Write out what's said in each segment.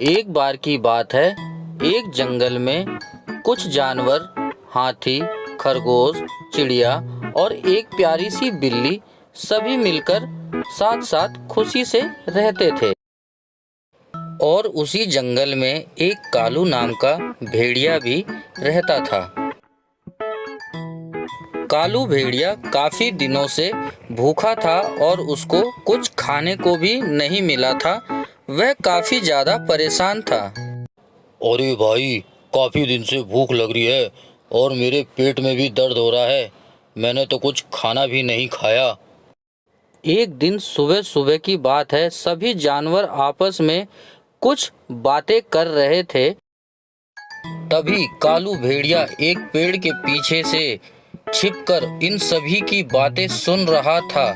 एक बार की बात है, एक जंगल में कुछ जानवर हाथी, खरगोश, चिड़िया और एक प्यारी सी बिल्ली सभी मिलकर साथ साथ खुशी से रहते थे। और उसी जंगल में एक कालू नाम का भेड़िया भी रहता था। कालू भेड़िया काफी दिनों से भूखा था और उसको कुछ खाने को भी नहीं मिला था। वह काफी ज्यादा परेशान था। अरे भाई, काफी दिन से भूख लग रही है और मेरे पेट में भी दर्द हो रहा है। मैंने तो कुछ खाना भी नहीं खाया। एक दिन सुबह सुबह की बात है, सभी जानवर आपस में कुछ बातें कर रहे थे। तभी कालू भेड़िया एक पेड़ के पीछे से छिपकर इन सभी की बातें सुन रहा था।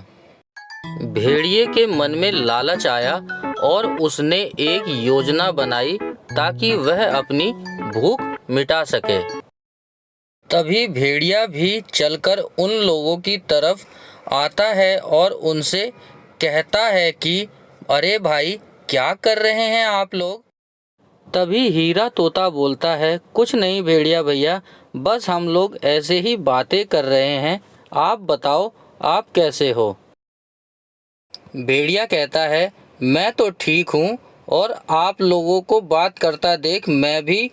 भेड़िए के मन में लालच आया और उसने एक योजना बनाई ताकि वह अपनी भूख मिटा सके। तभी भेड़िया भी चलकर उन लोगों की तरफ आता है और उनसे कहता है कि अरे भाई, क्या कर रहे हैं आप लोग? तभी हीरा तोता बोलता है, कुछ नहीं भेड़िया भैया, बस हम लोग ऐसे ही बातें कर रहे हैं। आप बताओ, आप कैसे हो? भेड़िया कहता है, मैं तो ठीक हूँ और आप लोगों को बात करता देख मैं भी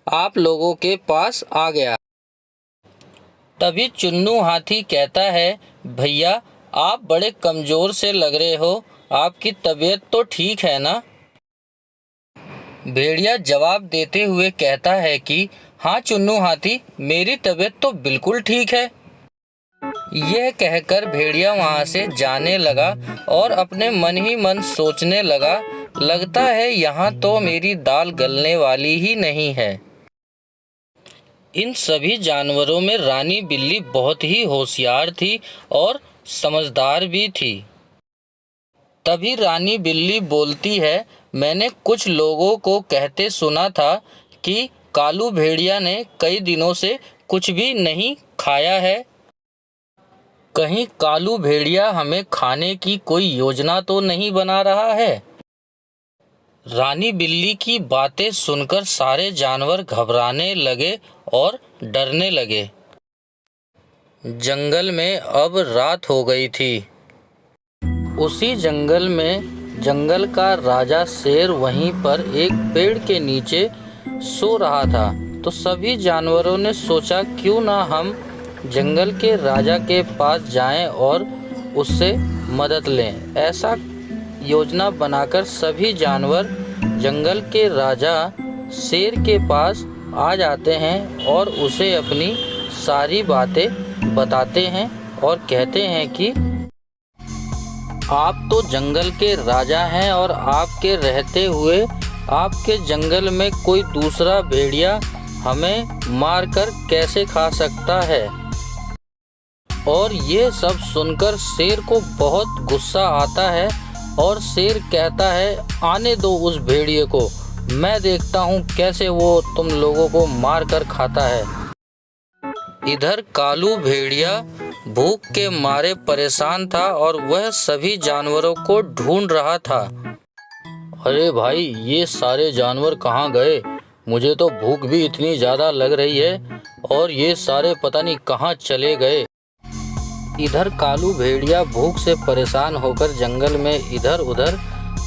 आप लोगों के पास आ गया। तभी चुन्नू हाथी कहता है, भैया आप बड़े कमज़ोर से लग रहे हो, आपकी तबीयत तो ठीक है ना? भेड़िया जवाब देते हुए कहता है कि हाँ चुन्नू हाथी, मेरी तबीयत तो बिल्कुल ठीक है। यह कहकर भेड़िया वहाँ से जाने लगा और अपने मन ही मन सोचने लगा, लगता है यहाँ तो मेरी दाल गलने वाली ही नहीं है। इन सभी जानवरों में रानी बिल्ली बहुत ही होशियार थी और समझदार भी थी। तभी रानी बिल्ली बोलती है, मैंने कुछ लोगों को कहते सुना था कि कालू भेड़िया ने कई दिनों से कुछ भी नहीं खाया है। कहीं कालू भेड़िया हमें खाने की कोई योजना तो नहीं बना रहा है? रानी बिल्ली की बातें सुनकर सारे जानवर घबराने लगे और डरने लगे। जंगल में अब रात हो गई थी। उसी जंगल में जंगल का राजा शेर वहीं पर एक पेड़ के नीचे सो रहा था। तो सभी जानवरों ने सोचा, क्यों ना हम जंगल के राजा के पास जाएं और उससे मदद लें। ऐसा योजना बनाकर सभी जानवर जंगल के राजा शेर के पास आ जाते हैं और उसे अपनी सारी बातें बताते हैं और कहते हैं कि आप तो जंगल के राजा हैं और आपके रहते हुए आपके जंगल में कोई दूसरा भेड़िया हमें मारकर कैसे खा सकता है। और ये सब सुनकर शेर को बहुत गुस्सा आता है और शेर कहता है, आने दो उस भेड़िए को, मैं देखता हूँ कैसे वो तुम लोगों को मार कर खाता है। इधर कालू भेड़िया भूख के मारे परेशान था और वह सभी जानवरों को ढूंढ रहा था। अरे भाई, ये सारे जानवर कहाँ गए? मुझे तो भूख भी इतनी ज़्यादा लग रही है और ये सारे पता नहीं कहाँ चले गए। इधर कालू भेड़िया भूख से परेशान होकर जंगल में इधर उधर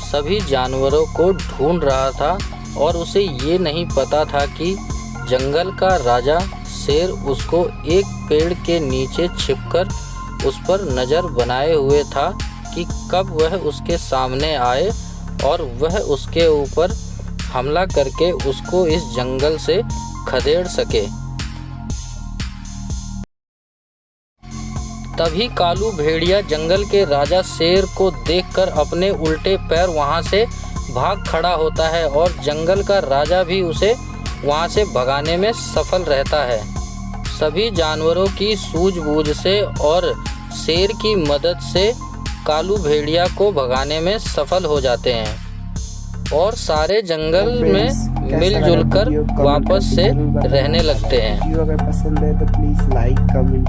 सभी जानवरों को ढूंढ रहा था और उसे ये नहीं पता था कि जंगल का राजा शेर उसको एक पेड़ के नीचे छिपकर उस पर नज़र बनाए हुए था कि कब वह उसके सामने आए और वह उसके ऊपर हमला करके उसको इस जंगल से खदेड़ सके। तभी कालू भेड़िया जंगल के राजा शेर को देखकर अपने उल्टे पैर वहां से भाग खड़ा होता है और जंगल का राजा भी उसे वहां से भगाने में सफल रहता है। सभी जानवरों की सूझबूझ से और शेर की मदद से कालू भेड़िया को भगाने में सफल हो जाते हैं और सारे जंगल में मिलजुल कर वापस से रहने लगते हैं। अगर पसंद है तो प्लीज लाइक कमेंट